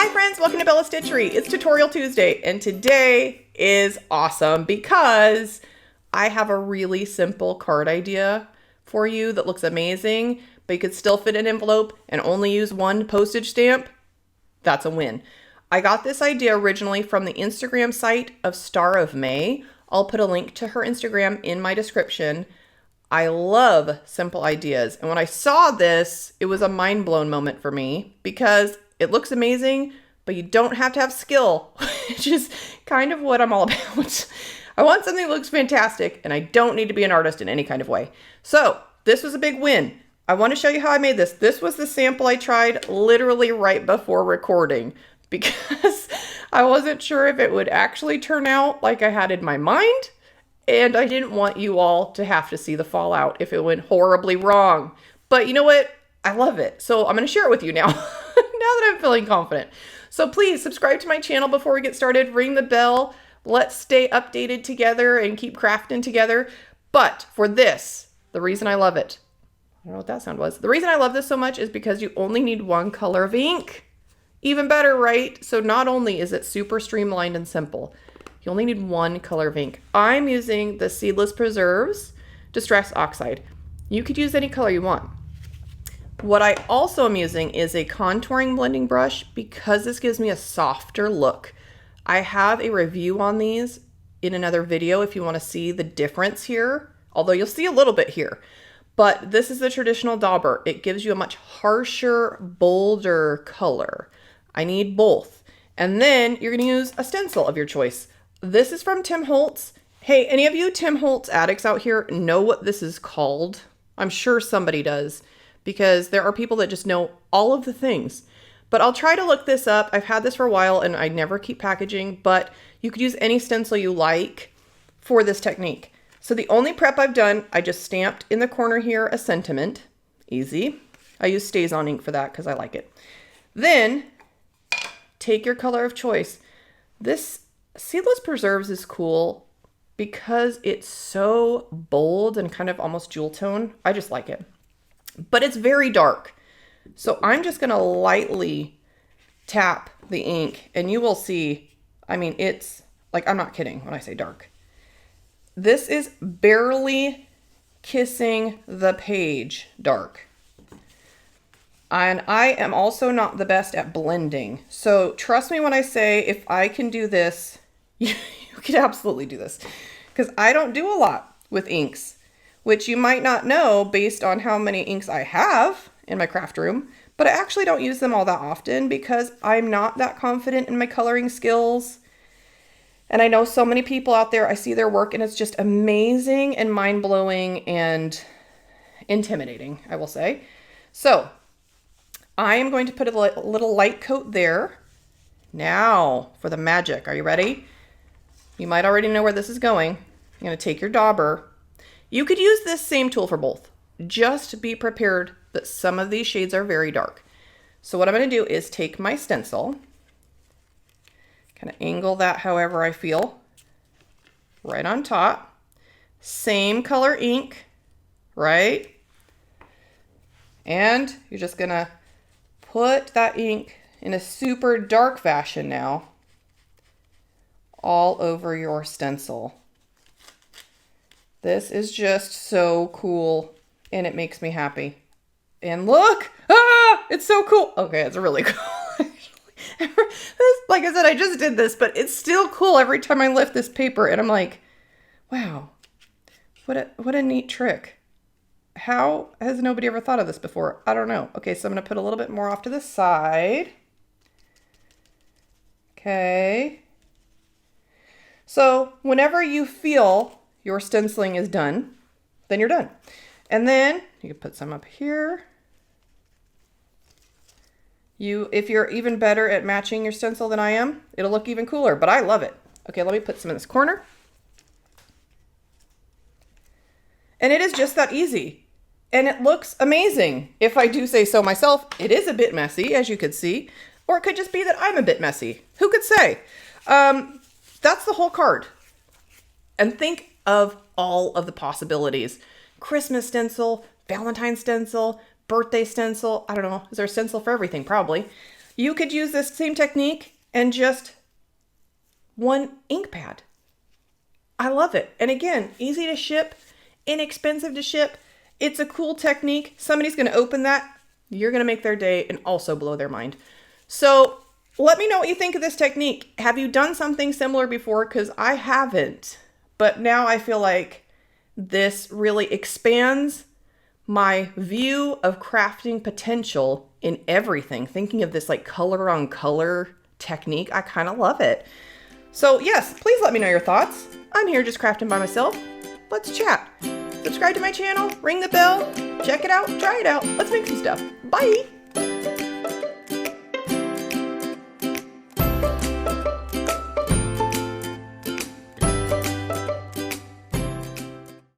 Hi friends, welcome to Bella Stitchery. It's Tutorial Tuesday, and today is awesome because I have a really simple card idea for you that looks amazing, but you could still fit an envelope and only use one postage stamp. That's a win. I got this idea originally from the Instagram site of Star of May. I'll put a link to her Instagram in my description. I love simple ideas. And when I saw this, it was a mind-blown moment for me because it looks amazing, but you don't have to have skill, which is kind of what I'm all about. I want something that looks fantastic, and I don't need to be an artist in any kind of way. So this was a big win. I want to show you how I made this. This was the sample I tried literally right before recording because I wasn't sure if it would actually turn out like I had in my mind. And I didn't want you all to have to see the fallout if it went horribly wrong. But you know what? I love it. So I'm going to share it with you now, now that I'm feeling confident. So please subscribe to my channel before we get started. Ring the bell. Let's stay updated together and keep crafting together. But for this, the reason I love it, I don't know what that sound was. The reason I love this so much is because you only need one color of ink. Even better, right? So not only is it super streamlined and simple, you only need one color of ink. I'm using the Seedless Preserves Distress Oxide. You could use any color you want. What I also am using is a contouring blending brush because this gives me a softer look. I have a review on these in another video if you want to see the difference here, although you'll see a little bit here. But this is the traditional dauber. It gives you a much harsher, bolder color. I need both. And then you're going to use a stencil of your choice. This is from Tim Holtz. Hey, any of you Tim Holtz addicts out here know what this is called? I'm sure somebody does because there are people that just know all of the things. But I'll try to look this up. I've had this for a while and I never keep packaging, but you could use any stencil you like for this technique. So the only prep I've done, I just stamped in the corner here a sentiment. Easy. I use Stays On ink for that because I like it. Then take your color of choice. This Seedless Preserves is cool because it's so bold and kind of almost jewel tone. I just like it. But it's very dark. So I'm just going to lightly tap the ink and you will see, I mean, it's like, I'm not kidding when I say dark. This is barely kissing the page dark. And I am also not the best at blending. So trust me when I say if I can do this, you can absolutely do this. Because I don't do a lot with inks, which you might not know based on how many inks I have in my craft room. But I actually don't use them all that often because I'm not that confident in my coloring skills. And I know so many people out there, I see their work and it's just amazing and mind-blowing and intimidating, I will say. So I am going to put a little light coat there. Now for the magic. Are you ready? You might already know where this is going. You're going to take your dauber. You could use this same tool for both. Just be prepared that some of these shades are very dark. So what I'm going to do is take my stencil, kind of angle that however I feel, right on top. Same color ink, right? And you're just going to put that ink in a super dark fashion now all over your stencil. This is just so cool and it makes me happy. And look, it's so cool. Okay, it's really cool. Like I said, I just did this, but it's still cool every time I lift this paper and I'm like, wow, what a neat trick. How has nobody ever thought of this before? I don't know. Okay, so I'm going to put a little bit more off to the side. Okay. So whenever you feel your stenciling is done, then you're done. And then you can put some up here. If you're even better at matching your stencil than I am, it'll look even cooler, but I love it. Okay, let me put some in this corner. And it is just that easy. And it looks amazing. If I do say so myself, it is a bit messy, as you could see. Or it could just be that I'm a bit messy. Who could say? That's the whole card. And think of all of the possibilities. Christmas stencil, Valentine's stencil, birthday stencil. I don't know. Is there a stencil for everything? Probably. You could use this same technique and just one ink pad. I love it. And again, easy to ship, inexpensive to ship. It's a cool technique. Somebody's going to open that. You're going to make their day and also blow their mind. So let me know what you think of this technique. Have you done something similar before? Because I haven't. But now I feel like this really expands my view of crafting potential in everything. Thinking of this like color on color technique, I kind of love it. So yes, please let me know your thoughts. I'm here just crafting by myself. Let's chat. Subscribe to my channel, ring the bell, check it out, try it out. Let's make some stuff. Bye.